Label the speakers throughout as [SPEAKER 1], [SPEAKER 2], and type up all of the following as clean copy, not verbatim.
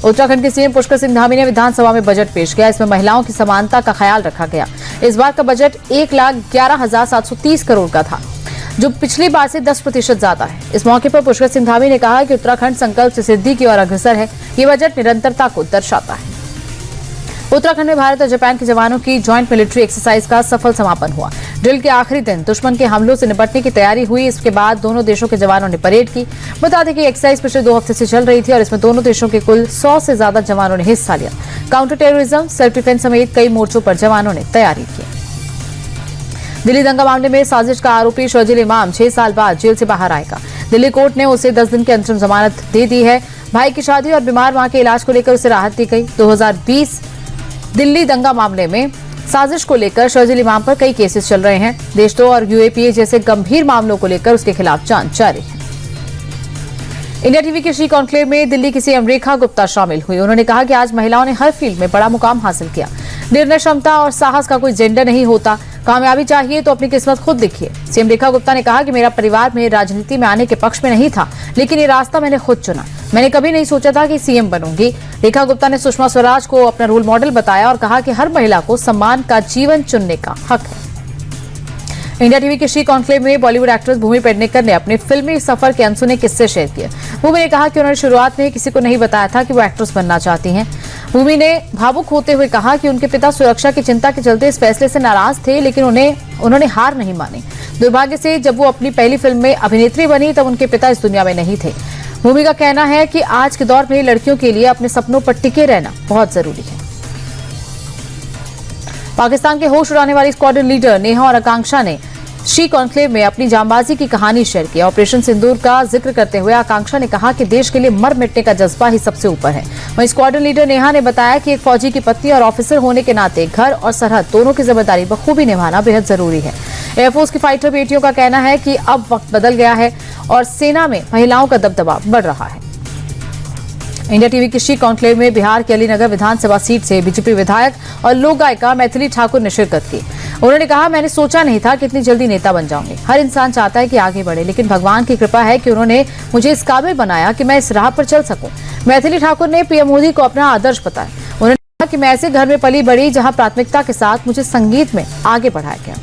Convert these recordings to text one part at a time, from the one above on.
[SPEAKER 1] उत्तराखंड के सीएम पुष्कर सिंह धामी ने विधानसभा में बजट पेश किया। इसमें महिलाओं की समानता का ख्याल रखा गया। इस बार का बजट 1,11,730 करोड़ का था, जो पिछली बार से 10% ज्यादा है। इस मौके पर पुष्कर सिंह धामी ने कहा कि उत्तराखंड संकल्प से सिद्धि की ओर अग्रसर है। ये बजट निरंतरता को दर्शाता है। उत्तराखंड में भारत और जापान के जवानों की ज्वाइंट मिलिट्री एक्सरसाइज का सफल समापन हुआ। ड्रिल के आखिरी दिन दुश्मन के हमलों से निपटने की तैयारी हुई। इसके बाद दोनों देशों के जवानों ने परेड की। बता दें कि एक्सरसाइज पिछले 2 हफ्ते से चल रही थी और इसमें दोनों देशों के कुल 100 से ज्यादा जवानों ने हिस्सा लिया। काउंटर टेररिज्म, सेल्फ डिफेंस समेत कई मोर्चों पर जवानों ने तैयारी की। दिल्ली दंगा मामले में साजिश का आरोपी शर्जील इमाम 6 साल बाद जेल से बाहर आएगा। दिल्ली कोर्ट ने उसे 10 दिन की अंतरिम जमानत दे दी है। भाई की शादी और बीमार मां के इलाज को लेकर उसे राहत दी गई। 2020 दिल्ली दंगा मामले में साजिश को लेकर शर्जील इमाम पर कई केसेस चल रहे हैं। देशद्रोह और यूएपीए जैसे गंभीर मामलों को लेकर उसके खिलाफ जांच जारी है। इंडिया टीवी के शी कॉन्क्लेव में दिल्ली की सीएम रेखा गुप्ता शामिल हुई। उन्होंने कहा कि आज महिलाओं ने हर फील्ड में बड़ा मुकाम हासिल किया। निर्णय क्षमता और साहस का कोई जेंडर नहीं होता। कामयाबी चाहिए तो अपनी किस्मत खुद लिखिए। सीएम रेखा गुप्ता ने कहा कि मेरा परिवार में राजनीति में आने के पक्ष में नहीं था, लेकिन ये रास्ता मैंने खुद चुना। मैंने कभी नहीं सोचा था कि सीएम बनूंगी। रेखा गुप्ता ने सुषमा स्वराज को अपना रोल मॉडल बताया और कहा कि हर महिला को सम्मान का जीवन चुनने का हक है। इंडिया टीवी के शी कॉन्क्लेव में बॉलीवुड एक्ट्रेस भूमि पेडनेकर ने अपने फिल्मी सफर के अनसुने किस्से शेयर किए। भूमि ने कहा कि उन्होंने शुरुआत में किसी को नहीं बताया था कि वो एक्ट्रेस बनना चाहती हैं। भूमि ने भावुक होते हुए कहा कि उनके पिता सुरक्षा की चिंता के चलते इस फैसले से नाराज थे, लेकिन उन्होंने हार नहीं मानी। दुर्भाग्य से जब वो अपनी पहली फिल्म में अभिनेत्री बनी तब उनके पिता इस दुनिया में नहीं थे। भूमि का कहना है कि आज के दौर में लड़कियों के लिए अपने सपनों पर टिके रहना बहुत जरूरी है। पाकिस्तान के होश उड़ाने वाली स्क्वाड्रन लीडर नेहा और आकांक्षा ने शी कॉन्क्लेव में अपनी जांबाजी की कहानी शेयर की। ऑपरेशन सिंदूर का जिक्र करते हुए आकांक्षा ने कहा कि देश के लिए मर मिटने का जज्बा ही सबसे ऊपर है। वहीं स्क्वाड्रन लीडर नेहा ने बताया कि एक फौजी की पत्नी और ऑफिसर होने के नाते घर और सरहद दोनों की जिम्मेदारी बखूबी निभाना बेहद जरूरी है। एयरफोर्स की फाइटर बेटियों का कहना है कि अब वक्त बदल गया है और सेना में महिलाओं का दबदबा बढ़ रहा है। इंडिया टीवी की शी कॉन्क्लेव में बिहार के अलीनगर विधानसभा सीट से बीजेपी विधायक और लोक गायिका मैथिली ठाकुर ने शिरकत की। उन्होंने कहा, मैंने सोचा नहीं था कि इतनी जल्दी नेता बन जाऊंगी। हर इंसान चाहता है कि आगे बढ़े, लेकिन भगवान की कृपा है कि उन्होंने मुझे इस काबिल बनाया कि मैं इस राह पर चल सकूं। मैथिली ठाकुर ने पीएम मोदी को अपना आदर्श बताया। उन्होंने कहा कि मैं ऐसे घर में पली बड़ी जहां प्राथमिकता के साथ मुझे संगीत में आगे बढ़ाया गया।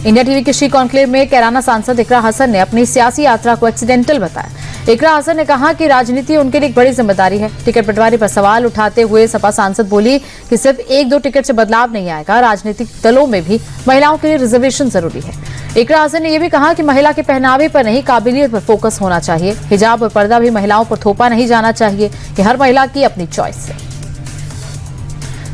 [SPEAKER 1] इंडिया टीवी के शी कॉन्क्लेव में कैराना सांसद इकरा हसन ने अपनी सियासी यात्रा को एक्सीडेंटल बताया। इकरा हसन ने कहा कि राजनीति उनके लिए एक बड़ी जिम्मेदारी है। टिकट बंटवारे पर सवाल उठाते हुए सपा सांसद बोली कि सिर्फ 1-2 टिकट से बदलाव नहीं आएगा, राजनीतिक दलों में भी महिलाओं के लिए रिजर्वेशन जरूरी है। इकरा हसन ने यह भी कहा कि महिला के पहनावे पर नहीं, काबिलियत पर फोकस होना चाहिए। हिजाब और पर्दा भी महिलाओं पर थोपा नहीं जाना चाहिए। कि हर महिला की अपनी चॉइस है।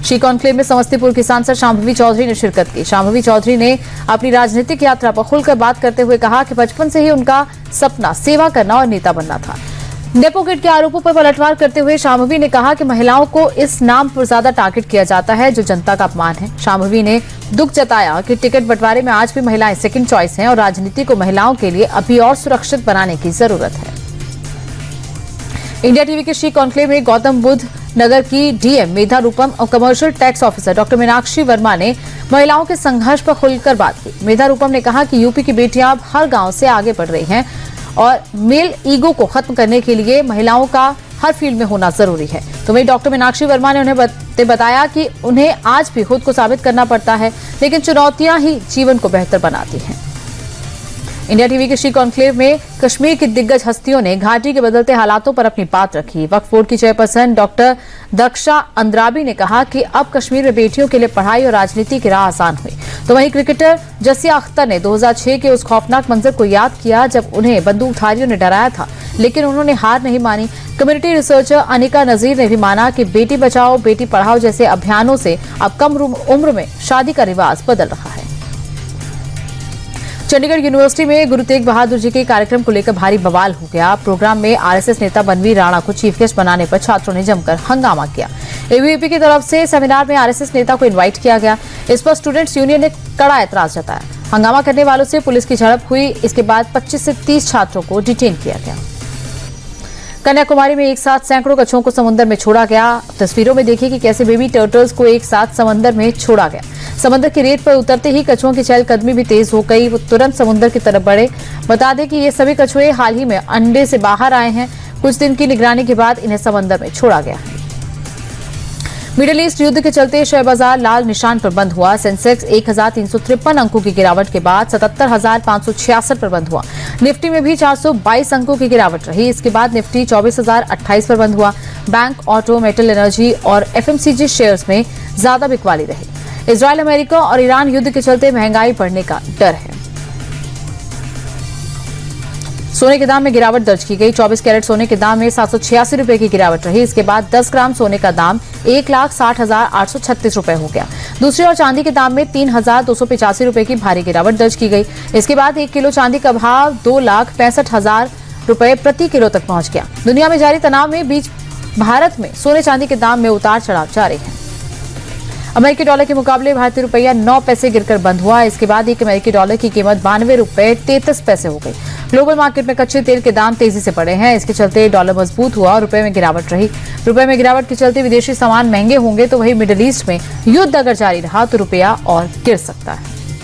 [SPEAKER 1] शी कॉन्क्लेव में समस्तीपुर की सांसद शांभवी चौधरी ने शिरकत की। शांभवी चौधरी ने अपनी राजनीतिक यात्रा पर खुलकर बात करते हुए कहा कि बचपन से ही उनका सपना सेवा करना और नेता बनना था। नेपोकिट के आरोपों पर पलटवार करते हुए शांभवी ने कहा कि महिलाओं को इस नाम पर ज्यादा टारगेट किया जाता है जो जनता का अपमान है। शांभवी ने दुख जताया कि टिकट बंटवारे में आज भी महिलाएं सेकंड चॉइस हैं और राजनीति को महिलाओं के लिए अभी और सुरक्षित बनाने की जरूरत है। इंडिया टीवी के शी कॉन्क्लेव में गौतम बुद्ध नगर की डीएम मेधा रूपम और commercial tax officer doctor Meenakshi Verma ने महिलाओं के संघर्ष पर खुलकर बात की। मेधा रूपम ने कहा कि यूपी की बेटियां अब हर गांव से आगे बढ़ रही हैं और मेल ईगो को खत्म करने के लिए महिलाओं का हर फील्ड में होना जरूरी है। तो वहीं डॉक्टर मीनाक्षी वर्मा ने उन्हें बताया कि उन्हें आज भी खुद को साबित करना पड़ता है, लेकिन चुनौतियां ही जीवन को बेहतर बनाती हैं। इंडिया टीवी के शी कॉन्क्लेव में कश्मीर की दिग्गज हस्तियों ने घाटी के बदलते हालातों पर अपनी बात रखी। वक्फ बोर्ड की चेयरपर्सन डॉक्टर दक्षा अंद्राबी ने कहा कि अब कश्मीर में बेटियों के लिए पढ़ाई और राजनीति की राह आसान हुई। तो वहीं क्रिकेटर जसिया अख्तर ने 2006 के उस खौफनाक मंजर को याद किया जब उन्हें बंदूकधारियों ने डराया था, लेकिन उन्होंने हार नहीं मानी। कम्युनिटी रिसर्चर अनिका नजीर ने भी माना कि बेटी बचाओ बेटी पढ़ाओ जैसे अभियानों से अब कम उम्र में शादी का रिवाज बदल रहा है। चंडीगढ़ यूनिवर्सिटी में गुरु तेग बहादुर जी के कार्यक्रम को लेकर भारी बवाल हो गया। प्रोग्राम में आरएसएस नेता बनवीर राणा को चीफ गेस्ट बनाने पर छात्रों ने जमकर हंगामा किया। एबीवीपी की तरफ से सेमिनार में आरएसएस नेता को इनवाइट किया गया। इस पर स्टूडेंट्स यूनियन ने कड़ा ऐतराज जताया। हंगामा करने वालों से पुलिस की झड़प हुई। इसके बाद 25 से 30 छात्रों को डिटेन किया गया। कन्याकुमारी में एक साथ सैकड़ों कछुओं को समुद्र में छोड़ा गया। तस्वीरों में देखिए कि कैसे बेबी टर्टल्स को एक साथ समंदर में छोड़ा गया। समंदर की रेत पर उतरते ही कछुओं की चहलकदमी भी तेज हो गई। वो तुरंत समुद्र की तरफ बढ़े। बता दें कि ये सभी कछुए हाल ही में अंडे से बाहर आए हैं। कुछ दिन की निगरानी के बाद इन्हें समंदर में छोड़ा गया। मिडिल ईस्ट युद्ध के चलते शेयर बाजार लाल निशान पर बंद हुआ। सेंसेक्स 1353 अंकों की गिरावट के बाद 77,566 पर बंद हुआ। निफ्टी में भी 422 अंकों की गिरावट रही। इसके बाद निफ्टी 24,028 पर बंद हुआ। बैंक, ऑटो, मेटल, एनर्जी और एफएमसीजी शेयर्स में ज्यादा बिकवाली रही। इजरायल, अमेरिका और ईरान युद्ध के चलते महंगाई बढ़ने का डर है। सोने के दाम में गिरावट दर्ज की गई। 24 कैरेट सोने के दाम में 786 रुपए की गिरावट रही। इसके बाद 10 ग्राम सोने का दाम 1,60,836 रुपए हो गया। दूसरी ओर चांदी के दाम में 3,285 रुपए की भारी गिरावट दर्ज की गई। इसके बाद 1 किलो चांदी का भाव 2,65,000 रुपए प्रति किलो तक पहुंच गया। दुनिया में जारी तनाव में बीच भारत में सोने चांदी के दाम में उतार चढ़ाव जारी है। अमेरिकी डॉलर के मुकाबले भारतीय रुपया 9 पैसे गिरकर बंद हुआ। इसके बाद एक अमेरिकी डॉलर की कीमत 92 रुपए 33 पैसे हो गई। ग्लोबल मार्केट में कच्चे तेल के दाम तेजी से बढ़े हैं। इसके चलते डॉलर मजबूत हुआ और रुपए में गिरावट रही। रुपए में गिरावट के चलते विदेशी सामान महंगे होंगे तो वहीं मिडिल ईस्ट में युद्ध अगर जारी रहा तो रुपया और गिर सकता है।